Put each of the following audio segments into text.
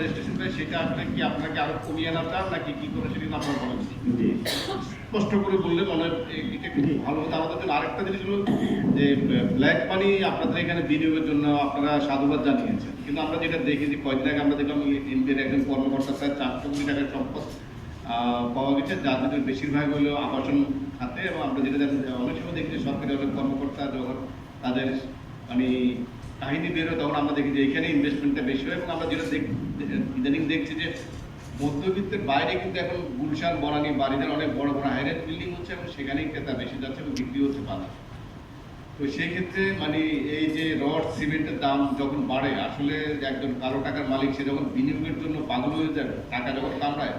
Registration করে সেটা আসলে কি আপনাকে আরো কমিয়ে আনা চান নাকি কি করে সেটা আপনার বলেন স্পষ্ট করে বললে মনে এটা কিন্তু ভালো হতো আমাদের জন্য। আরেকটা জিনিস হলো যে ব্ল্যাক মানি আপনাদের এখানে বিনিয়োগের জন্য আপনারা সাধুবাদ জানিয়েছেন, কিন্তু আমরা যেটা দেখেছি কয়েকদিন আগে আমরা দেখলাম ইন্ডিয়ার একজন কর্মকর্তা প্রায় 400 কোটি টাকার সম্পদ পাওয়া গেছে, যার ভিতরে বেশিরভাগ হলো আবাসন খাতে। এবং আমরা যেটা অনেক সময় দেখি যে সরকারি অনেক কর্মকর্তা যখন তাদের মানে কাহিনী বেরোয় তখন আমরা দেখি যে এখানে ইনভেস্টমেন্টটা বেশি হয়। এবং আমরা যেটা ইদানিং দেখছি যে মধ্যবিত্তের বাইরে কিন্তু এখন গুলশান বনানী বাড়িদের অনেক বড় বড় হাইরেট বিল্ডিং হচ্ছে এবং সেখানেই ক্রেতা বেশি যাচ্ছে এবং বিক্রি হচ্ছে বাজার। তো সেই ক্ষেত্রে মানে এই যে রড সিমেন্টের দাম যখন বাড়ে আসলে একজন কালো টাকার মালিক সে যখন বিনিয়োগের জন্য পাগল হয়ে যাবে, টাকা যখন কামড়ায়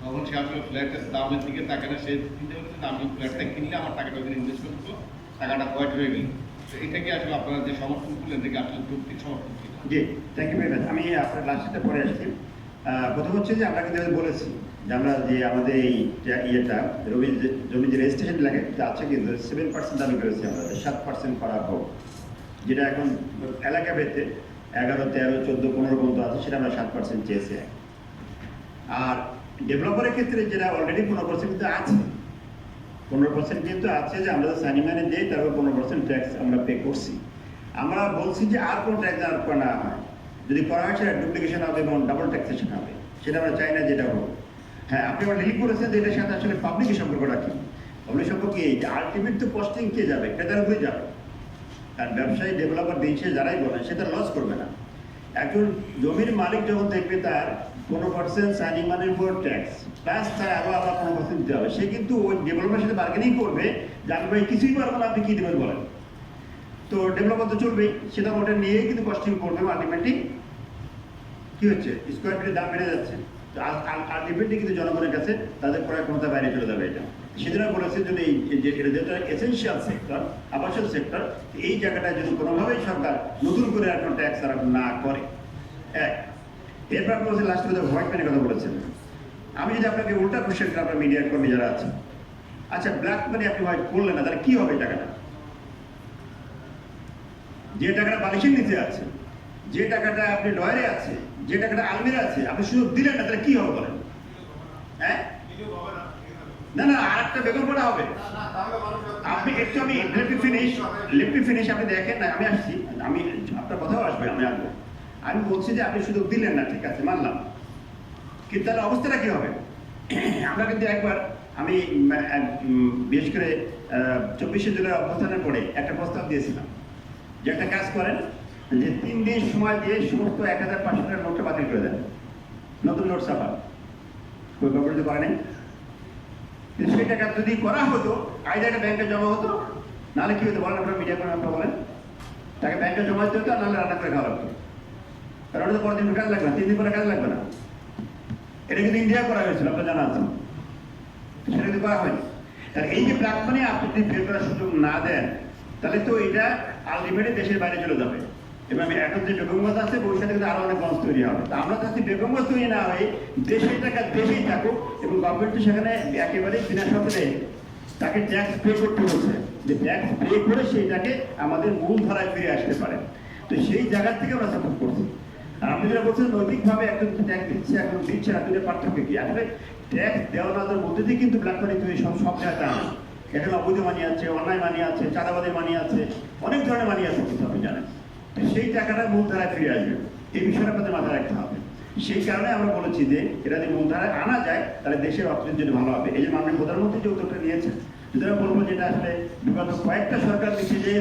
তখন সে আসলে ফ্ল্যাটের দামের দিকে তাকে না, সে চিন্তা করছে যে আমি ফ্ল্যাটটা কিনলে আমার টাকাটা ওখানে ইনভেস্টমেন্ট করবো, টাকাটা হোয়াইট হয়ে গেল। তো এটা কি আসলে আপনারা যে সমর্থন করলেন এটা কি আসলে যৌক্তিক সমর্থন ছিল? জি, থ্যাংক ইউ ভেরি মাচ। আমি আপনার লাস্টটা পরে আসছি। প্রথম হচ্ছে যে আমরা কিন্তু বলেছি যে আমরা যে আমাদের এই ইয়েটা জমি যে রেজিস্ট্রেশন লাগে আছে কিন্তু 7% দাবি করেছি আমরা, 7% করা হোক, যেটা এখন এলাকা ভেদে 11, 13, 14, 15 পর্যন্ত আছে, সেটা আমরা 7% চেয়েছি। আর ডেভেলপারের ক্ষেত্রে যেটা অলরেডি 15% কিন্তু আছে, 15% কিন্তু আছে যে আমরা সানি মানে দিই, তারপর 15% ট্যাক্স আমরা পে করছি। আমরা বলছি যে আর কোনো ট্যাক্স আর করা না হয়, যদি করা হয় সেটা ডুপ্লিকেশন হবে এবং ডাবল ট্যাক্সেশন হবে, সেটা আমরা চাই না যেটা হোক। হ্যাঁ, আপনি আবার লিঙ্ক করেছেন যে এটার সাথে আসলে পাবলিকের সম্পর্ক রাখি। পাবলিক সম্পর্ক এই যে আলটিমেট তো কস্টিং কে যাবে, ক্রেতার উপরে যাবে। কারণ ব্যবসায়ী ডেভেলপার দিনসে যারাই বলেন সেটা লস করবে না। একজন জমির মালিক যখন দেখবে তার 15% সাইনিং মানির উপর ট্যাক্স প্লাস তার আরও আবার 15% দিতে হবে, সে কিন্তু ওই ডেভেলপারের সাথে বার্গেনিং করবে যে আমি ভাই কিছুই পারবো না, আপনি কী দেবেন বলেন। তো ডেভেলপার তো চলবেই, সেটা ওটা নিয়েই কিন্তু কস্টিং করবে। আলটিমেটলি কী হচ্ছে, স্কোয়ার ফিটের দাম বেড়ে যাচ্ছে, তো আলটিমেটলি কিন্তু জনগণের কাছে তাদের ক্রয় ক্ষমতা বাইরে চলে যাবে। এটা সেজন্য বলেছে যদি এটা যেটা এসেন্সিয়াল সেক্টর, আবাসন সেক্টর, এই জায়গাটা যদি কোনোভাবেই সরকার নতুন করে আর কোনো ট্যাক্স আর না করে। এক এরপর আপনি বলছেন লাস্ট কথা হোয়াইট ম্যানের কথা বলেছেন। আমি যদি আপনাকে উল্টা কোশ্চেন করি, আপনার মিডিয়ার কর্মী যারা আছে, আচ্ছা ব্ল্যাক মানি আপনি হোয়াইট করলেন না, তাহলে কী হবে টাকাটা? যে টাকাটা বালিশের নিচে আছে, যে টাকাটা আপনি ডয়ারে আছে, যে টাকাটা আলমিরা আছে, আপনি শুধু দিলেন না, তাহলে কী হবে বলেন? হ্যাঁ না না, আর একটা বেতন করা হবে। আপনি একটু আমি লেফটি ফিনিশ আপনি দেখেন না, আমি আসছি, আমি আপনার কথাও আসবে, আমি আসবো। আমি বলছি যে আপনি শুধু দিলেন না, ঠিক আছে মানলাম, কিন্তু তাহলে অবস্থাটা কী হবে? আমরা কিন্তু একবার আমি বিশেষ করে 24শে জুলাই অভ্যুত্থানের পরে একটা প্রস্তাব দিয়েছিলাম যে একটা কাজ করেন, যে 3 দিন সময় দিয়ে সমস্ত 1500 টাকার নোটটা বাতিল করে দেন, নতুন নোট ছাপান। ওই গভর্নমেন্ট করে নেই, কিন্তু সেই টাকা যদি করা হতো আইডি একটা ব্যাংকে জমা হতো, নাহলে কি হতো বলেন, আপনার মিডিয়া করে আপনারা বলেন, তাকে ব্যাংকে জমা দিতে হতো, নাহলে রান্না করে খাওয়া লাগতো। কারণ ওটা তো পরের দিন কাজ লাগবে না, 3 দিন পরে কাজ লাগবে না। এটা কিন্তু ইন্ডিয়া করা হয়েছিল, আপনার জানা আছে, সেটা কিন্তু করা হয়নি। তাহলে এই যে ব্ল্যাক মানি আপনি যদি বের করার সুযোগ না দেন, তাহলে তো এটা আলটিমেটলি দেশের বাইরে চলে যাবে। এবং এখন যে বেগমগঞ্জ আছে ভবিষ্যতে কিন্তু আরো অনেক গঞ্জ তৈরি হবে। তা আমরা চাচ্ছি বেগমগঞ্জ তৈরি না হয়ে দেশের টাকা দেশেই থাকুক, এবং গভর্নমেন্ট সেখানে একেবারে বিনা শর্তে তাকে ট্যাক্স পে করতে হচ্ছে, যে ট্যাক্স পে করে সেইটাকে আমাদের মূল ধারায় ফিরে আসতে পারে। তো সেই জায়গা থেকে আমরা সাপোর্ট করছি। আর আপনি যেটা বলছেন নৈতিকভাবে একজন ট্যাক্স দিচ্ছে, একজন দিচ্ছে না, দুটোর পার্থক্য কি? আসলে ট্যাক্স দেওয়া না দেওয়ার মধ্যে দিয়ে কিন্তু ব্ল্যাক মানি তৈরি সব জায়গাতে আনে। এখানে অবৈধ মানি আছে, অন্যায় মানি আছে, চাঁদাবাদের মানি আছে, অনেক ধরনের মানি আছে, কিন্তু আপনি জানেন সেই টাকাটা মূল ধারায় ফিরে আসবে, এই বিষয়টা আপনাদের মাথায় রাখতে হবে। সেই কারণে আমরা বলেছি যে এটা যদি মূল ধারায় আনা যায় তাহলে দেশের অর্থনীতির জন্য ভালো হবে। এই যে মাননীয় প্রধানমন্ত্রী যে উদ্যোগটা নিয়েছেন, যদি আমি বলবো যেটা আসলে বিগত কয়েকটা সরকার নিতে যেয়ে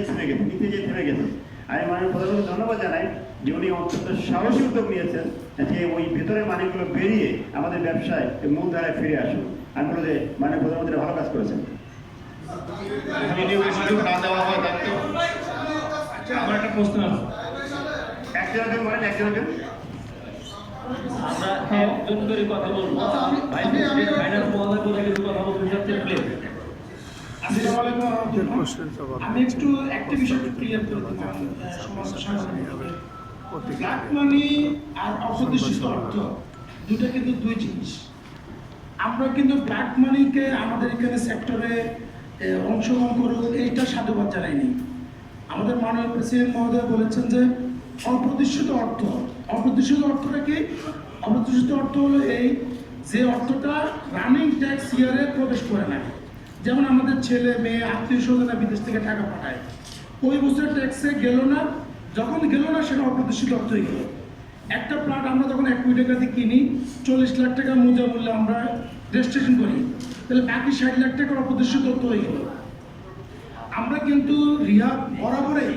থেমে গেছে। আমি মাননীয় প্রধানমন্ত্রী ধন্যবাদ জানাই যে উনি অত্যন্ত সাহসী উদ্যোগ নিয়েছেন যে ওই ভেতরের মানিগুলো বেরিয়ে আমাদের ব্যবসায় মূল ধারায় ফিরে আসুন। আমি বলবো যে মাননীয় প্রধানমন্ত্রী ভালো কাজ করেছেন। আমার একটা প্রশ্ন আছে, একজন বলেন, একজন আমরা একজন করে কথা বলবো, ভাই প্রেসিডেন্ট ফাইনান্স মহোদয় বলে কিছু কথা বলতে চাচ্ছেন, প্লিজ। আমি একটু একটা বিষয় ক্লিয়ার করে দিলাম। ব্ল্যাক মানি আর অপ্রতিষ্ঠিত অর্থ দুটো কিন্তু দুই জিনিস। আমরা কিন্তু ব্ল্যাক মানিকে আমাদের এখানে সেক্টরে অংশগ্রহণ করুন এইটা সাধুবাদ জানাইনি। আমাদের মাননীয় প্রেসিডেন্ট মহোদয় বলেছেন যে অপ্রতিষ্ঠিত অর্থ অপ্রত্যাশিত অর্থটা কি? অপ্রত্যাশিত অর্থ হলো এই যে অর্থটা রানিং ট্যাক্স ইয়ারে প্রবেশ করে না। যেমন আমাদের ছেলে মেয়ে আত্মীয় স্বজনরা বিদেশ থেকে টাকা পাঠায়, ওই বছর ট্যাক্সে গেল না, যখন গেল না সেটা অপ্রত্যাশিত অর্থ হয়ে গেল। একটা প্লট আমরা যখন 1 কোটি টাকা দিয়ে কিনি, 40 লাখ টাকা মূল্য মূল্যে আমরা রেজিস্ট্রেশন করি, তাহলে বাকি 60 লাখ টাকার অপ্রত্যাশিত অর্থ হয়ে গেল। আমরা কিন্তু রিহা বরাবরই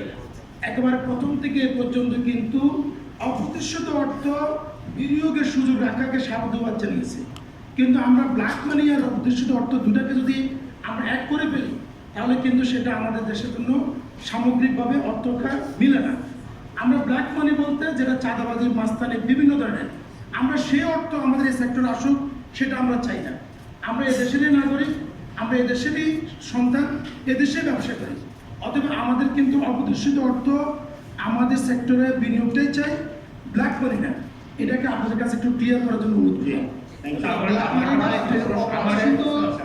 একেবারে প্রথম থেকে এ পর্যন্ত কিন্তু অপ্রত্যাশিত অর্থ বিনিয়োগের সুযোগ রাখাকে সাবধান জানিয়েছি। কিন্তু আমরা ব্ল্যাক মানি আর অপ্রত্যাশিত অর্থ দুটাকে যদি আমরা এক করে ফেলি, তাহলে কিন্তু সেটা আমাদের দেশের জন্য সামগ্রিকভাবে অর্থটা মিলে না। আমরা ব্ল্যাক মানি বলতে যেটা চাঁদাবাজি, মাস্তানি, বিভিন্ন ধরনের, আমরা সেই অর্থ আমাদের এই সেক্টরে আসুক সেটা আমরা চাই না। আমরা এই দেশেরই নাগরিক, আমরা এই দেশেরই সন্তান, এদেশে ব্যবসা করি। অতএব আমাদের কিন্তু অপ্রত্যাশিত অর্থ আমাদের সেক্টরে বিনিয়োগটাই চাই, ব্ল্যাক মানি না। এটাকে আপনাদের কাছে একটু ক্লিয়ার করার জন্য অনুরোধ করি।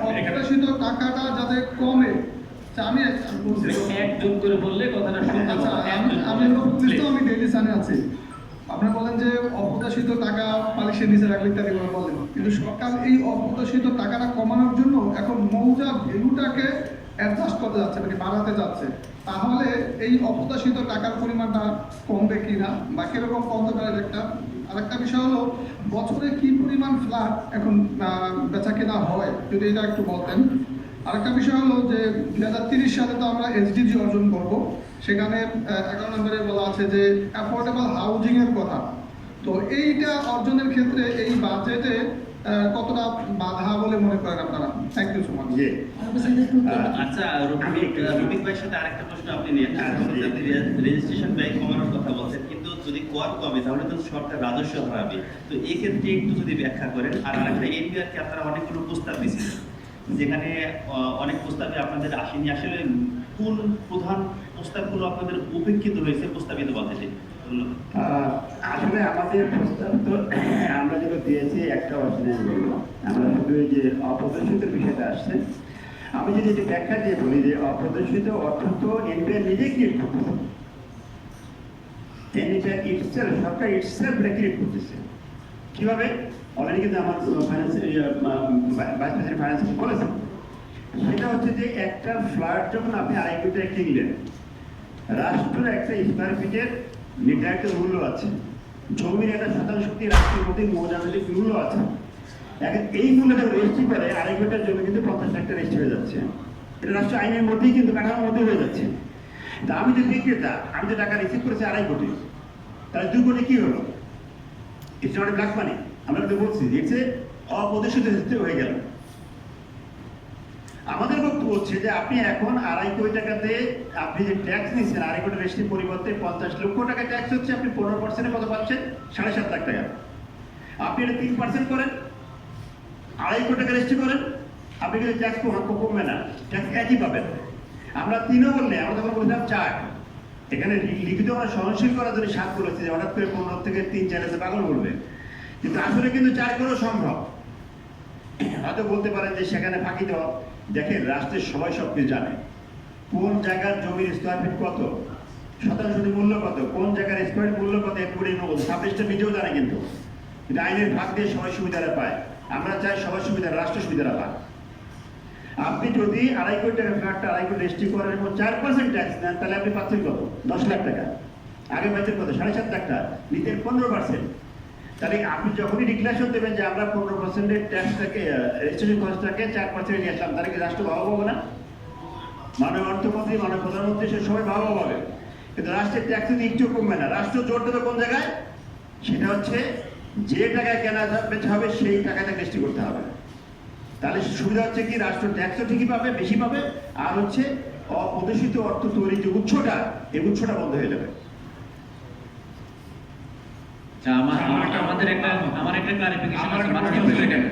অপ্রত্যাশিত টাকাটা যাতে কমে, আমি একজন করে বললে কথাটা শুনতে আচ্ছা, আমি ডেইলি সানে আছি। আপনি বলেন যে অপ্রত্যাশিত টাকা পালিশের নিচে রাখলে ইত্যাদি করে বলেন, কিন্তু সরকার এই অপ্রত্যাশিত টাকাটা কমানোর জন্য এখন মৌজা ভ্যালুটাকে অ্যাডজাস্ট করতে যাচ্ছে, মানে বাড়াতে যাচ্ছে। তাহলে এই অপ্রত্যাশিত টাকার পরিমাণটা কমবে কিনা বা কিরকম কমতে পারে একটা। আরেকটা বিষয় হলো বছরে কি পরিমাণ ফ্ল্যাট এখন বেচা কেনা হয়, যদি এটা একটু বলতেন। আরেকটা বিষয় হলো যে 2030 সালে তো আমরা এসডিজি অর্জন করব, সেখানে 11 নম্বরে বলা আছে যে অ্যাফোর্ডেবল হাউজিং এর কথা। তো এইটা অর্জনের ক্ষেত্রে এই বাজেটে কতটা বাধা বলে মনে করেন আপনারা? Thank you so much. আচ্ছা, রফিক ভাইয়ের সাথে আরেকটা প্রশ্ন আপনি নিয়ে রেজিস্ট্রেশন ব্যয় কমানোর কথা বলছেন, কিন্তু যদি কর কমে তাহলে তো সরকার রাজস্ব হারাবে। তো এই ক্ষেত্রে একটু যদি ব্যাখ্যা করেন। আর আরেকটা, এনবিআর কে আপনারা অনেকগুলো প্রস্তাব দিয়েছিলেন, যেখানে অনেক প্রস্তাবে আপনাদের আসেনি। আসলে কোন প্রধান প্রস্তাবগুলো আপনাদের উপেক্ষিত হয়েছে প্রস্তাবিত বাজেটে? আসলে আমাদের প্রস্তাব তো আমরা যেটা দিয়েছি একটা অর্ডিন্যান্স বলবো, আমরা শুধু এই যে অপ্রদর্শিত বিষয়টা আসছে, আমি যদি এটি ব্যাখ্যা দিয়ে বলি যে অপ্রদর্শিত অর্থ তো এনবিআর নিজেই ক্রিয়েট করতেছে, এনবিআর ইটসেলফ, সরকার ইটসেলফ ক্রিয়েট করতেছে। কিভাবে? অলরেডি কিন্তু আমার ফাইন্যান্স ভাইস প্রেসিডেন্ট ফাইন্যান্স বলেছেন, সেটা হচ্ছে যে একটা ফ্ল্যাট যখন আপনি 2.5 কোটি টাকা কিনলেন, রাষ্ট্রের একটা স্কোয়ার ফিটের নির্ধারিত মূল্য আছে, জমির একটা শতাংশক্তি রাষ্ট্রের মধ্যে মৌজামিক মূল্য আছে। এখন এই মূল্যটা রেজিস্ট্রি করে 2.5 কোটি টাকার জমি কিন্তু 50 লাখ টাকা রেজিস্ট্রি হয়ে যাচ্ছে। এটা রাষ্ট্র আইনের মধ্যেই কিন্তু কাঠামোর মধ্যে হয়ে যাচ্ছে। তা আমি যে বিক্রেতা, আমি যে টাকা রিসিভ করেছি 2.5 কোটি, তাহলে 2 কোটি কি হলো? It's not black money. আমরা তো বলছি যে ইটস অপ্রদর্শিত হয়ে গেল। আমাদের বক্তব্য হচ্ছে যে আপনি এখন 2.5 কোটি টাকাতে আপনি যে ট্যাক্স নিচ্ছেন, 2.5 কোটি রেজিস্ট্রির পরিবর্তে 50 লক্ষ টাকা ট্যাক্স হচ্ছে, আপনি 15% কত পাচ্ছেন? 7.5 লাখ টাকা। আপনি এটা 3% করেন, 2.5 কোটি টাকা রেজিস্ট্রি করেন, আপনি কিন্তু ট্যাক্স কমবে না, ট্যাক্স একই পাবেন। আমরা 3ও বললে, আমরা তখন বলছিলাম 4। এখানে লিখিত আমরা সহনশীল করার জন্য 7 বলেছি, যে হঠাৎ করে 15 থেকে 3-4 এসে পাগল বলবে, কিন্তু আসলে কিন্তু 4 করেও সম্ভব। হয়তো বলতে পারেন যে সেখানে ফাঁকি দেওয়া। দেখেন, রাষ্ট্রের সবাই সব কিছু জানে, কোন জায়গার জমির স্কোয়ার ফিট কত, শতাংশটি মূল্য কত, কোন জায়গার স্কোয়ার ফিট মূল্য কত, এরপরে সাবলিস্টটা নিজেও জানে, কিন্তু আইনের ভাগ দিয়ে সবাই সুবিধাটা পায়। আমরা চাই সবাই সুবিধা, রাষ্ট্র সুবিধাটা পায়। আপনি যদি 2.5 কোটি টাকা ফ্ল্যাটটা 2.5 কোটি রেজিস্ট্রি করেন এবং 4% ট্যাক্স নেন, তাহলে আপনি পাচ্ছেন কত? 10 লাখ টাকা। আগে পাচ্ছেন কত? 7.5 লাখ টাকা, নিতেন 15%। তাহলে আপনি যখনই ডিক্লারেশন দেবেন যে আমরা 15% ট্যাক্সটাকে, রেজিস্ট্রেশন খরচটাকে 4% নিয়ে আসলাম, তাহলে কি রাষ্ট্র ভাবা পাবো না? মাননীয় অর্থমন্ত্রী, মাননীয় প্রধানমন্ত্রী, সে সবাই ভাবা পাবে। কিন্তু রাষ্ট্রের ট্যাক্স যদি একটু কমবে না। রাষ্ট্র জোর দেবে কোন জায়গায়? সেটা হচ্ছে যে টাকায় কেনা বেচা হবে সেই টাকাটা রেজিস্ট্রি করতে হবে। তাহলে সুবিধা হচ্ছে কি, রাষ্ট্র ট্যাক্সও ঠিকই পাবে, বেশি পাবে, আর হচ্ছে অপ্রদর্শিত অর্থ তৈরির যে উৎসটা, এই উৎসটা বন্ধ হয়ে যাবে। আমার একটা ক্লারিফিকেশন আছে মাননীয় প্রেসিডেন্ট।